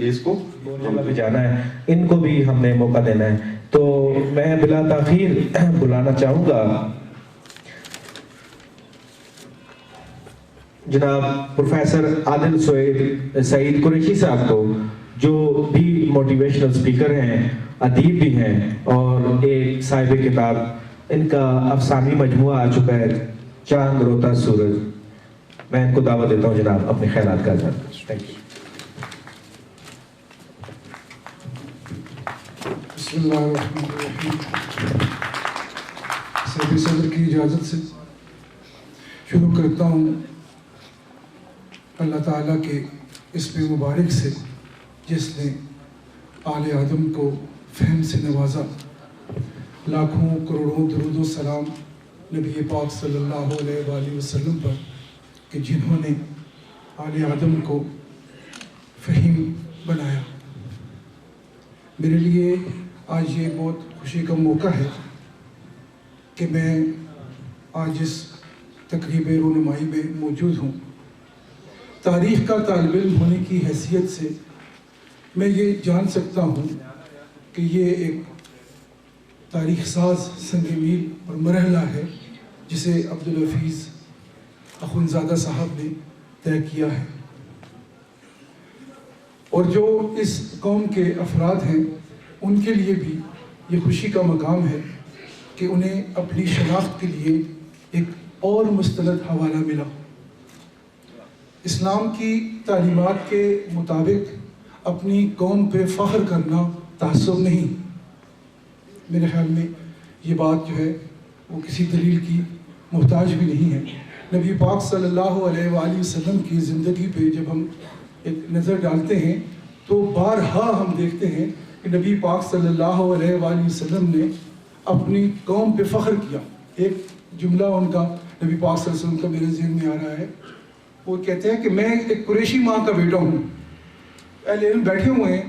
اس کو بھی جانا ہے، ان کو بھی ہم نے موقع دینا ہے. تو میں بلا تاخیر بلانا چاہوں گا جناب پروفیسر عادل سعید قریشی صاحب کو، جو بھی موٹیویشنل اسپیکر ہیں، ادیب بھی ہیں اور ایک صاحب کتاب. ان کا افسانوی مجموعہ آ چکا ہے چاند روتا سورج. میں ان کو دعوت دیتا ہوں جناب اپنے خیالات کا اظہار. Thank you. بسم اللہ الرحمن الرحیم. سید صدر کی اجازت سے شروع کرتا ہوں اللہ تعالیٰ کے اسم مبارک سے جس نے آل آدم کو فہم سے نوازا. لاکھوں کروڑوں درود و سلام نبی پاک صلی اللہ علیہ وآلہ وسلم پر کہ جنہوں نے آل آدم کو فہیم بنایا. میرے لیے آج یہ بہت خوشی کا موقع ہے کہ میں آج اس تقریب رونمائی میں موجود ہوں. تاریخ کا طالب علم ہونے کی حیثیت سے میں یہ جان سکتا ہوں کہ یہ ایک تاریخ ساز سنگ میل اور مرحلہ ہے جسے عبدالحفیظ اخونزادہ صاحب نے طے کیا ہے، اور جو اس قوم کے افراد ہیں ان کے لیے بھی یہ خوشی کا مقام ہے کہ انہیں اپنی شناخت کے لیے ایک اور مستند حوالہ ملا. اسلام کی تعلیمات کے مطابق اپنی قوم پہ فخر کرنا تعصب نہیں. میرے خیال میں یہ بات جو ہے وہ کسی دلیل کی محتاج بھی نہیں ہے. نبی پاک صلی اللہ علیہ وآلہ وسلم کی زندگی پہ جب ہم ایک نظر ڈالتے ہیں تو بارہا ہم دیکھتے ہیں کہ نبی پاک صلی اللہ علیہ وآلہ وسلم نے اپنی قوم پہ فخر کیا. ایک جملہ ان کا نبی پاک صلی اللہ علیہ وسلم کا میرے ذہن میں آ رہا ہے. وہ کہتے ہیں کہ میں ایک قریشی ماں کا بیٹا ہوں. اہل علم بیٹھے ہوئے ہیں،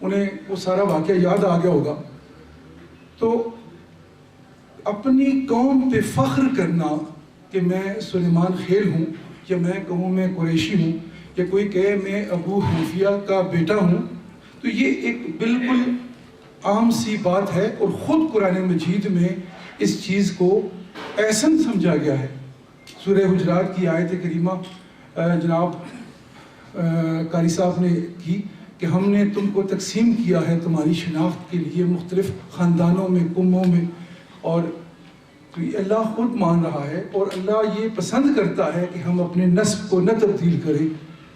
انہیں وہ سارا واقعہ یاد آ گیا ہوگا. تو اپنی قوم پہ فخر کرنا کہ میں سلیمان خیل ہوں، یا میں کہوں میں قریشی ہوں، یا کوئی کہے میں ابو حنیفہ کا بیٹا ہوں، تو یہ ایک بالکل عام سی بات ہے. اور خود قرآن مجید میں اس چیز کو احسن سمجھا گیا ہے. سورہ حجرات کی آیت کریمہ جناب قاری صاحب نے کی کہ ہم نے تم کو تقسیم کیا ہے تمہاری شناخت کے لیے مختلف خاندانوں میں، قوموں میں، اور تو یہ اللہ خود مان رہا ہے. اور اللہ یہ پسند کرتا ہے کہ ہم اپنے نسب کو نہ تبدیل کریں.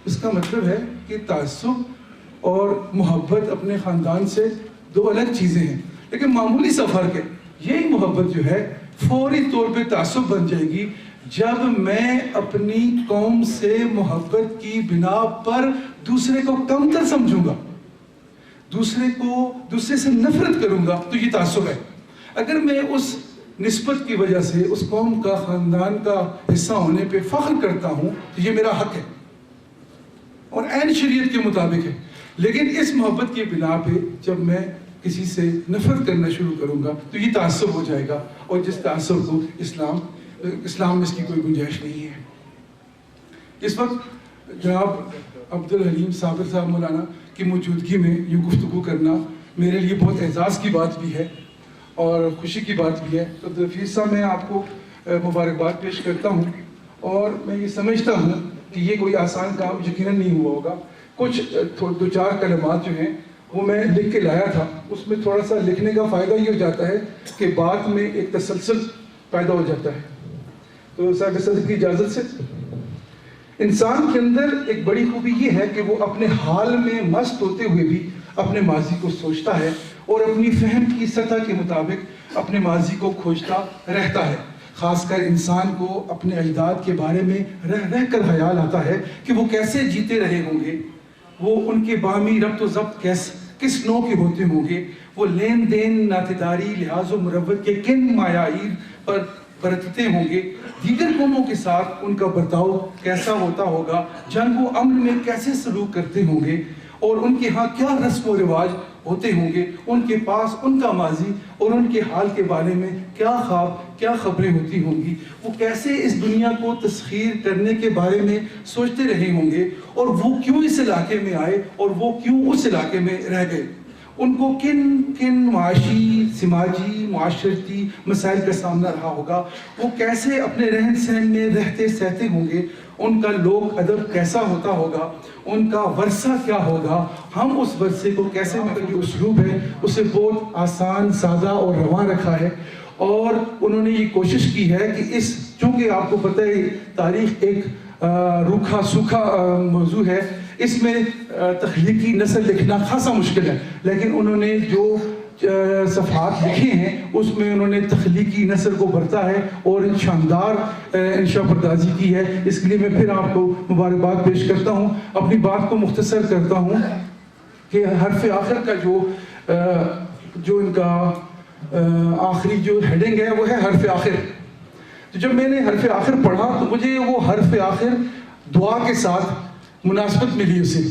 اس کا مطلب ہے کہ تعصب اور محبت اپنے خاندان سے دو الگ چیزیں ہیں، لیکن معمولی سا فرق ہے. یہی محبت جو ہے فوری طور پہ تعصب بن جائے گی جب میں اپنی قوم سے محبت کی بنا پر دوسرے کو کمتر سمجھوں گا، دوسرے سے نفرت کروں گا، تو یہ تعصب ہے. اگر میں اس نسبت کی وجہ سے اس قوم کا، خاندان کا حصہ ہونے پہ فخر کرتا ہوں تو یہ میرا حق ہے اور عین شریعت کے مطابق ہے. لیکن اس محبت کی بنا پہ جب میں کسی سے نفرت کرنا شروع کروں گا تو یہ تعصب ہو جائے گا، اور جس تعصب کو اسلام میں اس کی کوئی گنجائش نہیں ہے. اس وقت جناب عبدالحلیم صابر صاحب مولانا کی موجودگی میں یہ گفتگو کرنا میرے لیے بہت اعزاز کی بات بھی ہے اور خوشی کی بات بھی ہے. تو عبدالحفیظ صاحب میں آپ کو مبارکباد پیش کرتا ہوں، اور میں یہ سمجھتا ہوں کہ یہ کوئی آسان کام یقیناً نہیں ہوا ہوگا. کچھ دو چار کلمات جو ہیں وہ میں لکھ کے لایا تھا. اس میں تھوڑا سا لکھنے کا فائدہ یہ ہو جاتا ہے کہ بعد میں ایک تسلسل پیدا ہو جاتا ہے. تو صاحب صدر کی اجازت سے، انسان کے اندر ایک بڑی خوبی یہ ہے کہ وہ اپنے حال میں مست ہوتے ہوئے بھی اپنے ماضی کو سوچتا ہے اور اپنی فہم کی سطح کے مطابق اپنے ماضی کو کھوجتا رہتا ہے. خاص کر انسان کو اپنے اجداد کے بارے میں رہ کر خیال آتا ہے کہ وہ کیسے جیتے رہے ہوں گے، وہ ان کے باہمی ربط و ضبط کس نوع کے ہوتے ہوں گے، وہ لین دین، ناطیداری، لحاظ و مروت کے کن معاییر پر برتتے ہوں گے، دیگر قوموں کے ساتھ ان کا برتاؤ کیسا ہوتا ہوگا، جنگ و امن میں کیسے سلوک کرتے ہوں گے، اور ان کے ہاں کیا رسم و رواج ہوتے ہوں گے، ان کے پاس ان کا ماضی اور ان کے حال کے بارے میں کیا خواب، کیا خبریں ہوتی ہوں گی، وہ کیسے اس دنیا کو تسخیر کرنے کے بارے میں سوچتے رہے ہوں گے، اور وہ کیوں اس علاقے میں آئے اور وہ کیوں اس علاقے میں رہ گئے، ان کو کن کن معاشی، سماجی، معاشرتی مسائل کا سامنا رہا ہوگا، وہ کیسے اپنے رہن سہن میں رہتے سہتے ہوں گے، ان کا لوگ ادب کیسا ہوتا ہوگا، ان کا ورثہ کیا ہوگا، ہم اس ورثے کو کیسے، مطلب جو اسلوب ہے اسے بہت آسان، سادہ اور رواں رکھا ہے، اور انہوں نے یہ کوشش کی ہے کہ چونکہ آپ کو پتہ ہے تاریخ ایک روکھا سوکھا موضوع ہے، اس میں تخلیقی نثر لکھنا خاصا مشکل ہے، لیکن انہوں نے جو صفحات لکھے ہیں اس میں انہوں نے تخلیقی نثر کو برتا ہے اور شاندار انشاء پردازی کی ہے۔ اس کے لیے میں پھر آپ کو مبارکباد پیش کرتا ہوں۔ اپنی بات کو مختصر کرتا ہوں کہ حرف آخر کا جو ان کا آخری جو ہیڈنگ ہے وہ ہے حرف آخر۔ تو جب میں نے حرف آخر پڑھا تو مجھے وہ حرف آخر دعا کے ساتھ مناسبت ملی اسے،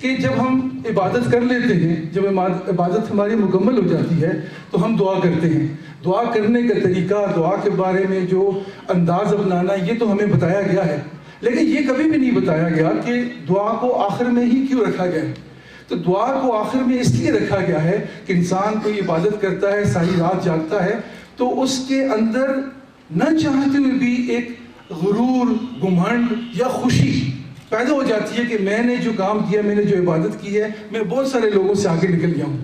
کہ جب ہم عبادت کر لیتے ہیں، جب عبادت ہماری مکمل ہو جاتی ہے تو ہم دعا کرتے ہیں۔ دعا کرنے کا طریقہ، دعا کے بارے میں جو انداز اپنانا، یہ تو ہمیں بتایا گیا ہے، لیکن یہ کبھی بھی نہیں بتایا گیا کہ دعا کو آخر میں ہی کیوں رکھا گیا ہے۔ تو دعا کو آخر میں اس لیے رکھا گیا ہے کہ انسان کوئی عبادت کرتا ہے، ساری رات جاگتا ہے، تو اس کے اندر نہ چاہتے ہوئے بھی ایک غرور، گھمنڈ یا خوشی پیدا ہو جاتی ہے کہ میں نے جو کام کیا، میں نے جو عبادت کی ہے، میں بہت سارے لوگوں سے آگے نکل گیا ہوں۔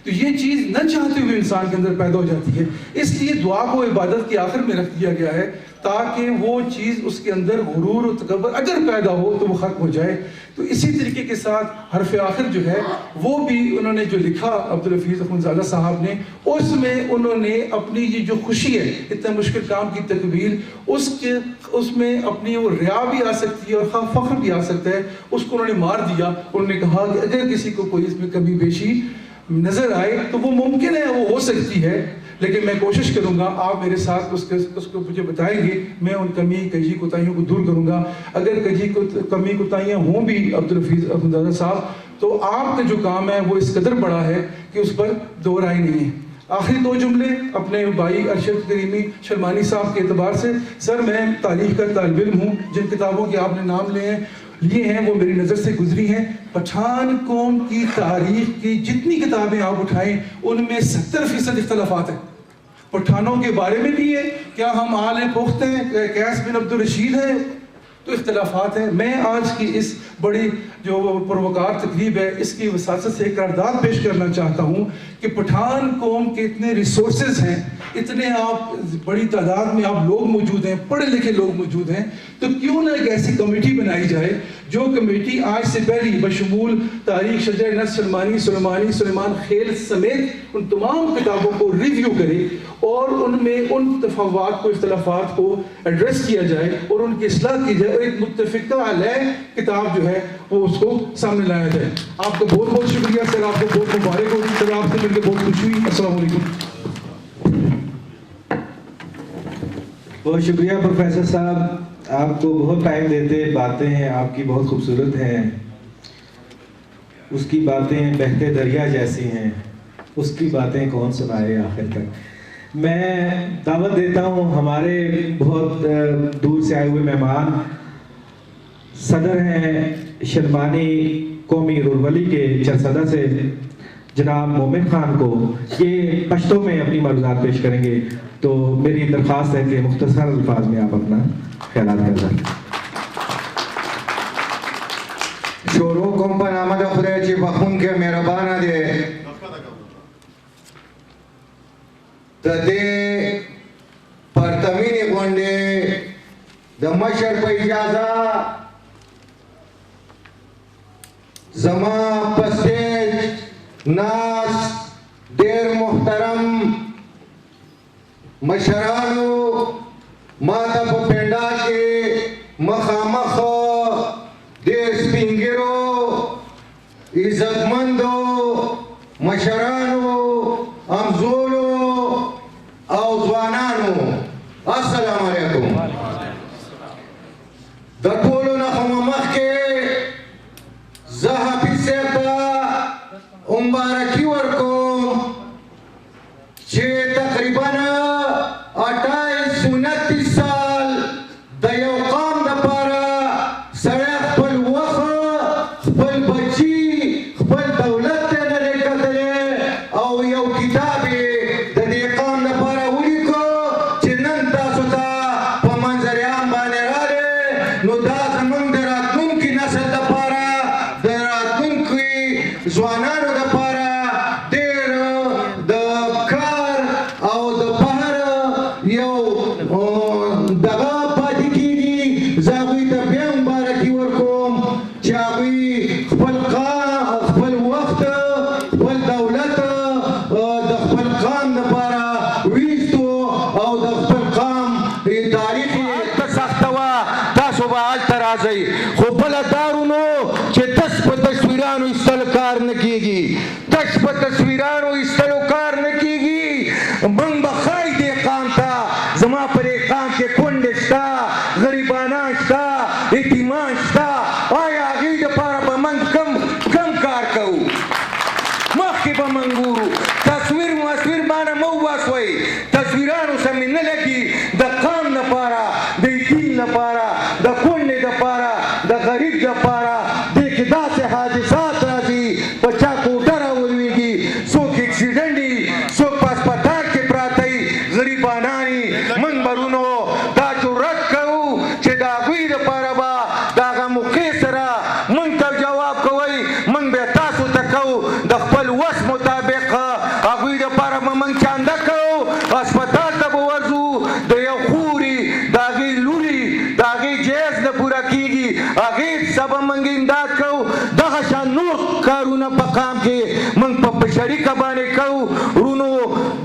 تو یہ چیز نہ چاہتے ہوئے انسان کے اندر پیدا ہو جاتی ہے، اس لیے دعا کو عبادت کے آخر میں رکھ دیا گیا ہے تاکہ وہ چیز اس کے اندر غرور و تکبر اگر پیدا ہو تو وہ ختم ہو جائے۔ تو اسی طریقے کے ساتھ حرف آخر جو ہے وہ بھی انہوں نے جو لکھا عبدالحفیظ اخونزادہ صاحب نے، اس میں انہوں نے اپنی یہ جو خوشی ہے اتنا مشکل کام کی تکمیل، اس میں اپنی وہ ریا بھی آ سکتی ہے اور فخر بھی آ سکتا ہے، اس کو انہوں نے مار دیا۔ انہوں نے کہا کہ اگر کسی کو کوئی اس میں کمی بیشی نظر آئے تو وہ ممکن ہے، وہ ہو سکتی ہے، لیکن میں کوشش کروں گا، آپ میرے ساتھ اس کو مجھے بتائیں گے، میں ان کمی کجی کوتاہیوں کو دور کروں گا۔ اگر کمی کوتاہیاں ہوں بھی عبدالحفیظ اخونزادہ صاحب، تو آپ کا جو کام ہے وہ اس قدر بڑا ہے کہ اس پر دو رائے نہیں ہے۔ آخری دو جملے اپنے بھائی ارشد کریمی شرمانی صاحب کے اعتبار سے، سر میں تاریخ کا طالب علم ہوں، جن کتابوں کے آپ نے نام لیے ہیں وہ میری نظر سے گزری ہیں۔ پٹھان قوم کی تاریخ کی جتنی کتابیں آپ اٹھائیں ان میں 70% اختلافات ہیں۔ پٹھانوں کے بارے میں بھی ہے، کیا ہم آل پخت ہیں، قیس بن عبد الرشید ہیں، تو اختلافات ہیں۔ میں آج کی اس بڑی جو پروکار تقریب ہے اس کی وساطت سے ایک قرارداد پیش کرنا چاہتا ہوں کہ پٹھان قوم کے اتنے ریسورسز ہیں، اتنے آپ بڑی تعداد میں آپ لوگ موجود ہیں، پڑھے لکھے لوگ موجود ہیں، تو کیوں نہ ایک ایسی کمیٹی بنائی جائے جو کمیٹی آج سے پہلی بشمول تاریخ شجر نصر سلیمان خیل سمیت ان تمام کتابوں کو ریویو کرے اور ان میں ان تفاوات کو، اختلافات کو ایڈریس کیا جائے اور ان کی اصلاح کی جائے اور ایک متفقہ علیہ کتاب جو ہے وہ اس کو سامنے لایا جائے۔ آپ کا بہت بہت شکریہ سر، آپ کو بہت مبارک ہو، سر آپ سے مل کے بہت خوشی ہوئی۔ السلام علیکم۔ بہت شکریہ پروفیسر صاحب، آپ کو بہت ٹائم دیتے، باتیں ہیں آپ کی بہت خوبصورت ہیں، اس کی باتیں بہتے دریا جیسی ہیں، اس کی باتیں کون سنائے آخر تک۔ میں دعوت دیتا ہوں ہمارے بہت دور سے آئے ہوئے مہمان، صدر ہیں شرمانی قومی رولولی کے چرسدہ سے جناب مومن خان کو، یہ پشتوں میں اپنی معروضات پیش کریں گے، تو میری درخواست ہے کہ مختصر الفاظ میں آپ اپنا خیالات کر دیں۔ شروع کوم په نامه د خدای چې بخښونکی مهربانه دی۔ د دې پرتمینې غونډې د مشر په اجازه زما په سټیج ناست ډېر محترم مشرانو ما ته په پنډا کې مخامخ ډېر سپین ږیرو، عزتمندو مشرانو، همزولو او ځوانانو، السلام علیکم۔ د ټولو نه خو مخکې زه حفیظ صاحب ته مبارکی ورکوم چې تقریبا 28-29 سال د یو قام دپاره سړی خپل وخت خپل بچي خپل دولت ته نه دی کتلی او یو کتاب یې د دې قام دپاره ولیکو چې نن تاسو ته په منظر عام باندې راغلی نو دا زموږ د راتلونکي نسل دپاره د راتلونکي ځوانانو دپاره ډېر د کار او د بهر یو دغه پاتې کېږي. زه هغوی ته بیا مبارکي ورکوم چې هغوی خپل وخت خپل دولت د خپل قام دپاره ویستو او د خپل قام تاریخ هلته سخته وه تاسو به هلته راځئ خو بله دارونو چې تش په تصویرانو ایستلو کار نه کېږي تش په تصویرانو ایستلو کار نه کېږي. موږ به ښایي دې قام ته زما په دې قام کې کونډې شته غریبانان شته یتیمان شته آیا هغوی دپاره به موږ کم کار کوو مخکې به موږ ګورو تصویر مانه مه وباسوئ تصویرانو سره مې نه لګي د قام دپاره د یتیم دپاره د کونډې دپاره د غریب دپاره دې کې داسې حادثات راځي په چا کوټه راولوېږي څوک اکسیډنټ وي څوک په هسپتال کې پراته وي غریبانان وي موږ برونو دا جرأت کوو چې د هغوی دپاره به د هغه موقع سره موږ ته جواب کوئ موږ بیا تاسو ته کوو د خپل وس مطابق هغوی دپاره به موږ چانده کوو هسپتال ته به ورځو د یو خوري د هغې لوري د هغې جهیز نه پوره کېږي هغې څه به موږ امداد کوو. دغه شان نور کارونه په قام کې موږ په شریکه باندې کوو ورونو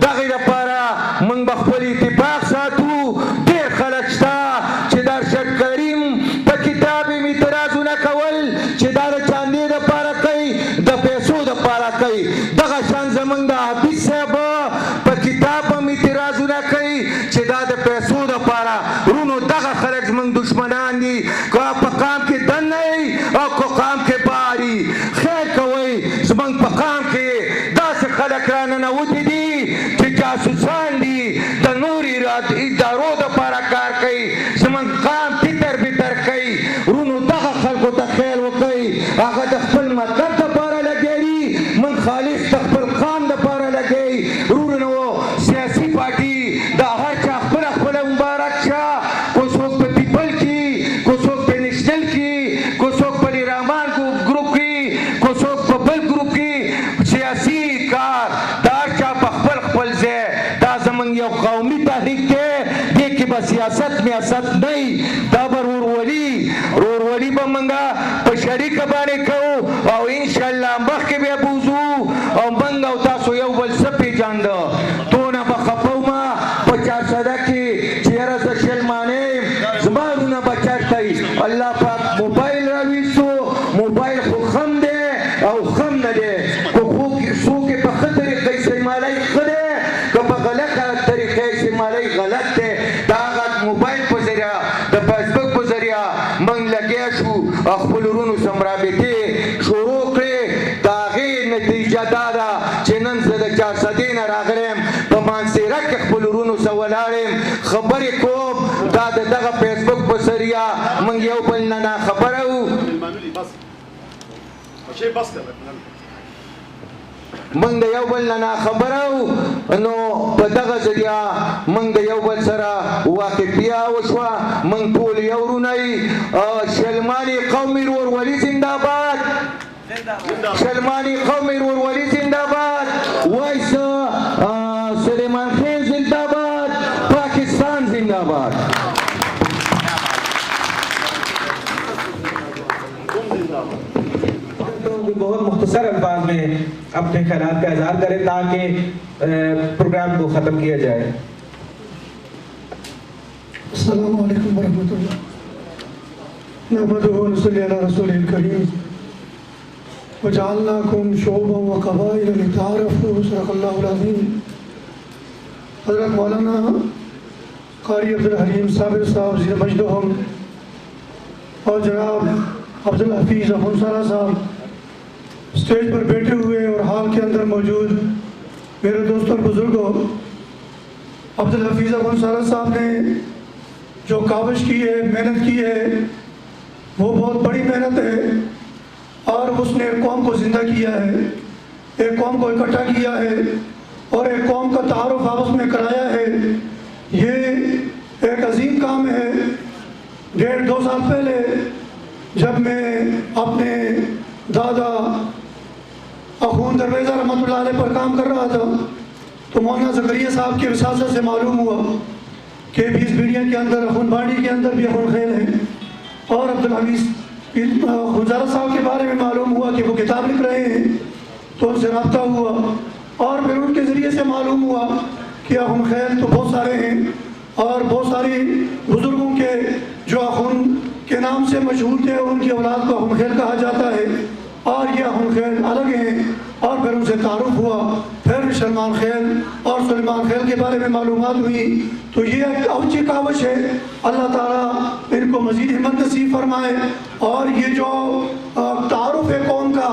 دغې دپاره موږ به خپل اتفاق ساتو. ډېر خلک شته چې د ارشد کریم په کتاب یې اعتراضونه کول چې دا د چاندې دپاره کوي د پیسو دپاره کوي دغه شان زموږ د حافظ صاحب په کتاب هم اعتراضونه کوي چې دا د پیسو دپاره. ورونو دغه خلک زموږ دشمنان دي که په قام کې دننه وي او که قام کې بهر وي خیر کوئ زموږ په قام کې داسې خلک راننوتي دي چې جاسوسان دي د نورو ادارو دپاره کار کوي زموږ قام تتر بتر کوي. ورونو دغه خلکو ته خیال وکړئ هغه د خپل مطلب دپاره لګیا دي موږ خالص د خپل قام دپاره لګئ. ورونو سیاسي پارټي دا هر چا خپله مبارک شه کو څوک په پیپل کې کو څوک په نیشنل کې کو څوک په رحمان ګروپ کې کو څوک په بل ګروپ کې سیاسي کار دا هر چا په خپل ځای دا زموږ یو قومي تحریک دی دې کې به سیاست میاست نه وي دا به ورورولي به موږ په شریکه باندې کوو او انشاءالله مخکې بیا بوځو او موږ او تاسو یو بل څه پېژانده دونه به خفه ومه په چارسده کې چې یاره زه شلمانه یم زما ورونه به چېرته وي الله پاک موبایل راویستو موبایل خو خم دی او خم نه دی څوک یې په ښه طریقه استعمالوي ښه دی که په غلطه طریقه استعمالوي غلط دی د هغه موبایل په ذریعه د فیسبوک په ذریعه موږ لګیا شو او خپل ورونو سم رابطې شروع کړې د هغې نتیجه دا ده چې نن زه د چارسدې نه راغلی یم په مانسیره کې خپل ورونو سره ولاړ یم خبرې کوم دا د دغه فیسبوک په ذریعه موږ یو بل نه ناخبره وو موږ د یو بل نه ناخبره وو نو په دغه ذریعه موږ د یو بل سره واقفیه وشوه موږ ټول یو ورونه یو شلماني قومي ورورولي زنده باد شلماني قومي ورورولي زنده باد وایس سلیمان خېل زنده باد پاکستان زنده باد. بہت مختصر الفاظ میں اپنے خیالات کا اظہار کریں تاکہ پروگرام کو ختم کیا جائے. السلام علیکم ورحمۃ اللہ نحمدہ ونصلی علی رسولہ الکریم وجعلناکم شعوبا وقبائل لتعارفوا صدق اللہ العظیم. حضرت مولانا قاری عبدالحلیم صابر صاحب زیر مجدہم اور جناب عبدالحفیظ اخنسارا صاحب اسٹیج پر بیٹھے ہوئے اور حال جماعت کے اندر موجود میرے دوست اور بزرگوں، عبدالحفیظ اخوندزادہ صاحب نے جو کاوش کی ہے، محنت کی ہے، وہ بہت بڑی محنت ہے، اور اس نے ایک قوم کو زندہ کیا ہے، ایک قوم کو اکٹھا کیا ہے، اور ایک قوم کا تعارف آپس میں کرایا ہے۔ یہ ایک عظیم کام ہے۔ 1.5-2 سال پہلے جب میں اپنے دادا اخوند درویزہ رحمۃ اللہ علیہ پر کام کر رہا تھا تو مولانا زکریا صاحب کی وساطت سے معلوم ہوا کہ 20 بیڑیاں کے اندر اخوند بانڈی کے اندر بھی اخوند خیل ہے، اور عبدالحفیظ اخوندزادہ صاحب کے بارے میں معلوم ہوا کہ وہ کتاب لکھ رہے ہیں، تو ان سے رابطہ ہوا، اور پھر ان کے ذریعے سے معلوم ہوا کہ اخوند خیل تو بہت سارے ہیں، اور بہت ساری بزرگوں کے جو اخوند کے نام سے مشہور تھے ان کی اولاد کو اخوند خیل کہا جاتا ہے، اور یہ اخوند خیل الگ ہیں۔ اور پھر ان سے تعارف ہوا، پھر سلمان خیل اور سلیمان خیل کے بارے میں معلومات ہوئی، تو یہ ایک اونچی کاوش ہے۔ اللہ تعالیٰ ان کو مزید ہمت نصیب فرمائے، اور یہ جو تعارف ہے قوم کا،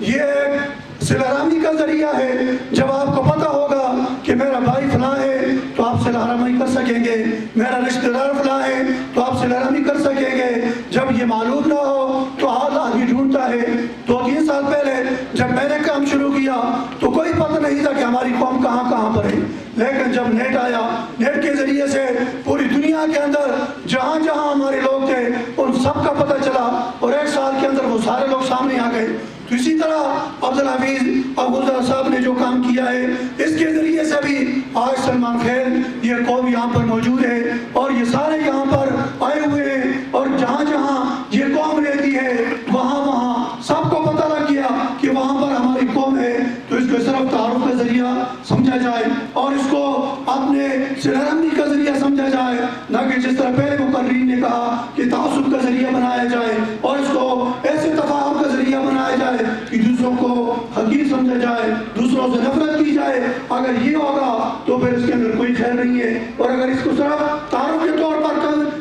یہ ایک صلہ رحمی کا ذریعہ ہے۔ جب آپ کو پتہ ہوگا کہ میرا بھائی فلاں ہے تو آپ صلہ رحمی کر سکیں گے، میرا رشتہ دار فلاں ہے تو آپ صلہ رحمی کر سکیں گے۔ جب یہ معلوم نہ ہو تو حال آدمی ڈھونڈتا ہے۔ 2-3 سال پہلے جب میں نے کام شروع کیا تو کوئی پتہ نہیں تھا کہ ہماری قوم کہاں کہاں پر ہے، لیکن جب نیٹ آیا، نیٹ کے ذریعے سے پوری دنیا کے اندر جہاں جہاں ہمارے لوگ تھے ان سب کا پتہ چلا، اور 1 سال کے اندر وہ سارے لوگ سامنے آ گئے۔ تو اسی طرح عبدالحفیظ اخوندزادہ صاحب نے جو کام کیا ہے، اس کے ذریعے سے بھی آج سلمان خیل یہ قوم یہاں پر موجود ہے، اور یہ سارے یہاں پر آئے ہوئے ہیں، اور جہاں جہاں یہ قوم رہتی ہے وہاں وہاں سب کو پتہ لگ گیا کہ وہاں پر ہماری قوم ہے۔ تو اس کو صرف تعارف کا ذریعہ سمجھا جائے، اور اس کو اپنے صلہ رحمی کا ذریعہ سمجھا جائے، نہ کہ جس طرح پہلے مقررین نے کہا کہ تعصب کا ذریعہ بنایا جائے، اور اس کو ایسے تفاہم کا ذریعہ بنایا جائے کہ دوسروں کو حقیر سمجھا جائے، دوسروں سے نفرت کی جائے۔ اگر یہ ہوگا تو پھر اس کے اندر کوئی خیر نہیں ہے، اور اگر اس کو صرف تعارف کے طور پر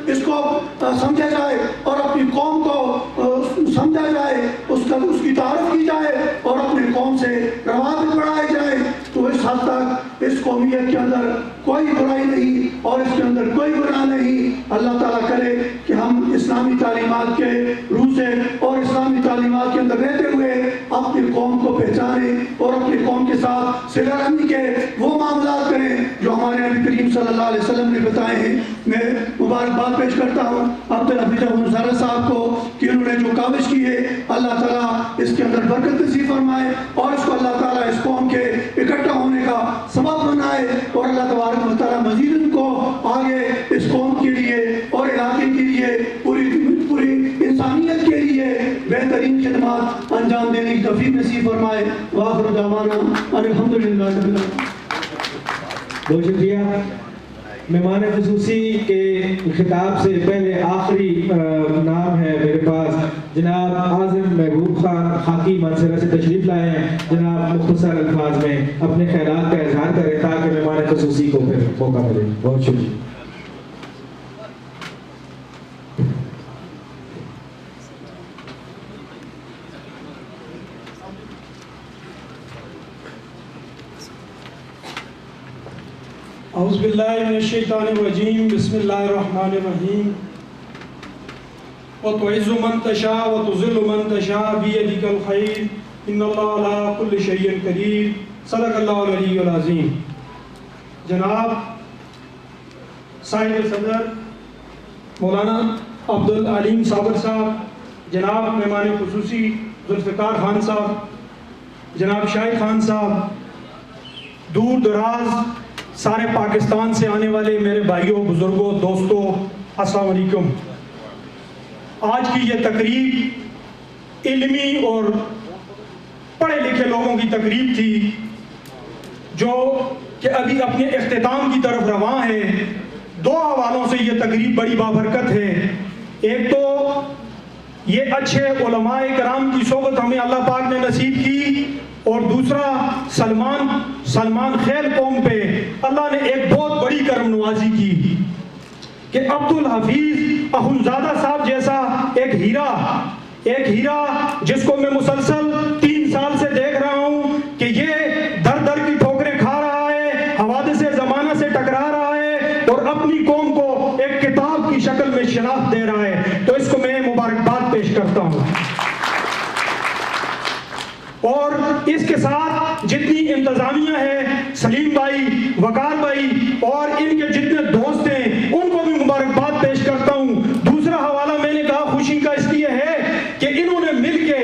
اس کو سمجھا جائے اور اپنی قوم کو سمجھا جائے، اس کی تعارف کی جائے اور اپنی قوم سے روابط بڑھائے جائے، تو اس حد تک اس قومیت کے اندر کوئی برائی نہیں اور اس کے اندر کوئی گناہ نہیں۔ اللہ تعالیٰ کرے کہ ہم اسلامی تعلیمات کے روح سے اور اسلامی تعلیمات کے اندر رہتے ہوئے اپنی قوم کو پہچانیں اور اپنی قوم کے ساتھ صلہ رحمی کے وہ معاملات کریں جو ہمارے نبی کریم صلی اللہ علیہ وسلم نے بتائے ہیں۔ میں مبارکباد پیش کرتا ہوں عبدالحفیظ اخوندزادہ صاحب کو کہ انہوں نے جو کاوش کی ہے، اللہ تعالیٰ اس کے اندر برکت نصیب فرمائے، اور اس کو اللہ تعالیٰ اس قوم کے اکٹھا ہونے کا سبب بنائے، اور اللہ تبارک و تعالیٰ مزید ان کو آگے اس قوم کے لیے اور علاقے کے لیے پوری انسانیت کے لیے بہترین خدمات انجام دینے کی توفیق نصیب فرمائے۔ وآخر دعوانا ان الحمدللہ رب العالمین۔ بہت شکریہ۔ مہمان خصوصی کے خطاب سے پہلے آخری نام ہے میرے پاس، جناب عاظم محبوب خان خاکی منصورہ سے تشریف لائے ہیں۔ جناب مختصر الفاظ میں اپنے خیالات کا اظہار کریں تاکہ مہمان خصوصی کو پھر موقع ملے۔ بہت شکریہ۔ اعوذ باللہ من الشیطان الرجیم، بسم اللہ الرحمن الرحیم۔ وَتُعِزُّ مَن تَشَاءُ وَتُذِلُّ مَن تَشَاءُ بِيَدِكَ الْخَيْرُ إِنَّ اللَّهَ عَلَىٰ كُلِّ شَيْءٍ قَدِيرٌ صدق اللہ العلی العظیم۔ جناب صاحب صدر مولانا عبدالعلیم صابر صاحب، جناب مہمان خصوصی ذوالفقار خان صاحب، جناب شاہد خان صاحب، دور دراز سارے پاکستان سے آنے والے میرے بھائیوں، بزرگوں، دوستوں، السلام علیکم۔ آج کی یہ تقریب علمی اور پڑھے لکھے لوگوں کی تقریب تھی جو کہ ابھی اپنے اختتام کی طرف رواں ہے۔ 2 حوالوں سے یہ تقریب بڑی بابرکت ہے۔ ایک تو یہ اچھے علماء کرام کی صحبت ہمیں اللہ پاک نے نصیب کی، اور دوسرا سلمان خیل قوم پہ اللہ نے ایک بہت بڑی کرم نوازی کی کہ عبدالحفیظ اخوندزادہ صاحب جیسا ایک ہیرا جس کو میں مسلسل 3 سال سے دیکھ رہا ہوں کہ یہ ساتھ جتنی انتظامیہ ہے، سلیم بھائی، وقار بھائی اور ان کے جتنے دوست ہیں ان کو بھی مبارکباد پیش کرتا ہوں۔ دوسرا حوالہ میں نے کہا خوشی کا اس لیے ہے کہ انہوں نے مل کے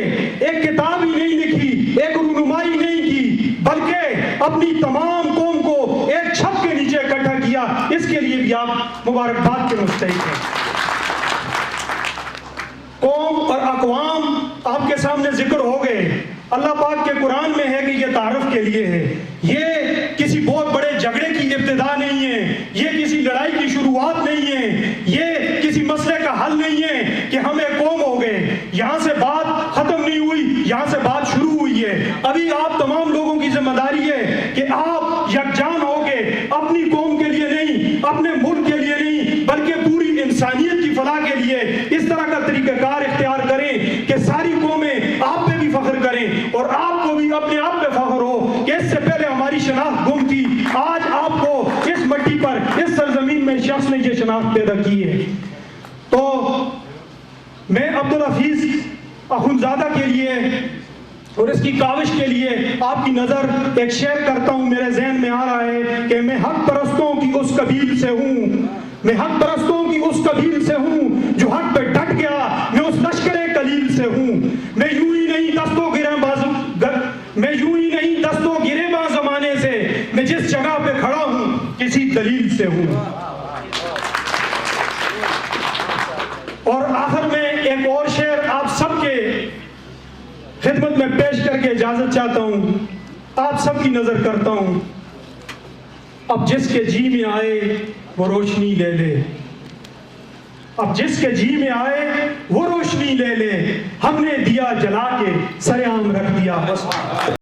ایک کتاب ہی نہیں لکھی، ایک رہنمائی نہیں کی، بلکہ اپنی تمام قوم کو ایک چھت کے نیچے اکٹھا کیا۔ اس کے لیے بھی آپ مبارکباد کے مستحق ہیں۔ قوم اور اقوام آپ کے سامنے ذکر ہو گئے۔ اللہ پاک کے قرآن میں ہے کہ یہ تعارف کے لیے ہے، یہ کسی بہت بڑے جھگڑے کی ابتدا نہیں ہے، یہ کسی لڑائی کی شروعات نہیں ہے، یہ کسی مسئلے کا حل نہیں ہے کہ ہم ایک قوم ہو گئے، یہاں سے بات ختم نہیں ہوئی، یہاں سے بات شروع ہوئی ہے۔ ابھی آپ تمام لوگوں کی ذمہ داری ہے کہ آپ یکجان ہو کے اپنی قوم کے لیے نہیں، اپنے ملک کے لیے نہیں، بلکہ پوری انسانیت کی فلاح کے لیے اس طرح کا طریقہ کار اختیار کریں کہ ساری قومیں آپ پہ بھی فخر کریں اور آپ کو بھی اپنے آپ پہ فخر ہو کہ اس سے پہلے ہماری شناخت گم تھی، آج آپ کو اس مٹی پر، اس سرزمین میں شخص نے یہ شناخت پیدا کی ہے۔ تو میں عبدالحفیظ اخونزادہ کے لیے اور اس کی کاوش کے لیے آپ کی نظر ایک شعر کرتا ہوں۔ میرے ذہن میں آ رہا ہے کہ میں حق پرستوں کی اس قبیل سے ہوں، میں حق پرستوں کی اس قبیل سے ہوں جو حق پہ ڈٹ گیا، میں اس لشکر قلیل سے ہوں، میں یوں ہی نہیں دستوں گرے باز زمانے سے، میں جس جگہ پہ کھڑا ہوں کسی دلیل سے ہوں۔ اور آخر میں ایک اور شعر آپ سب کے خدمت میں پیش کر کے اجازت چاہتا ہوں، آپ سب کی نظر کرتا ہوں۔ اب جس کے جی میں آئے وہ روشنی لے لے، اب جس کے جی میں آئے وہ روشنی لے لے، ہم نے دیا جلا کے سر عام رکھ دیا بس۔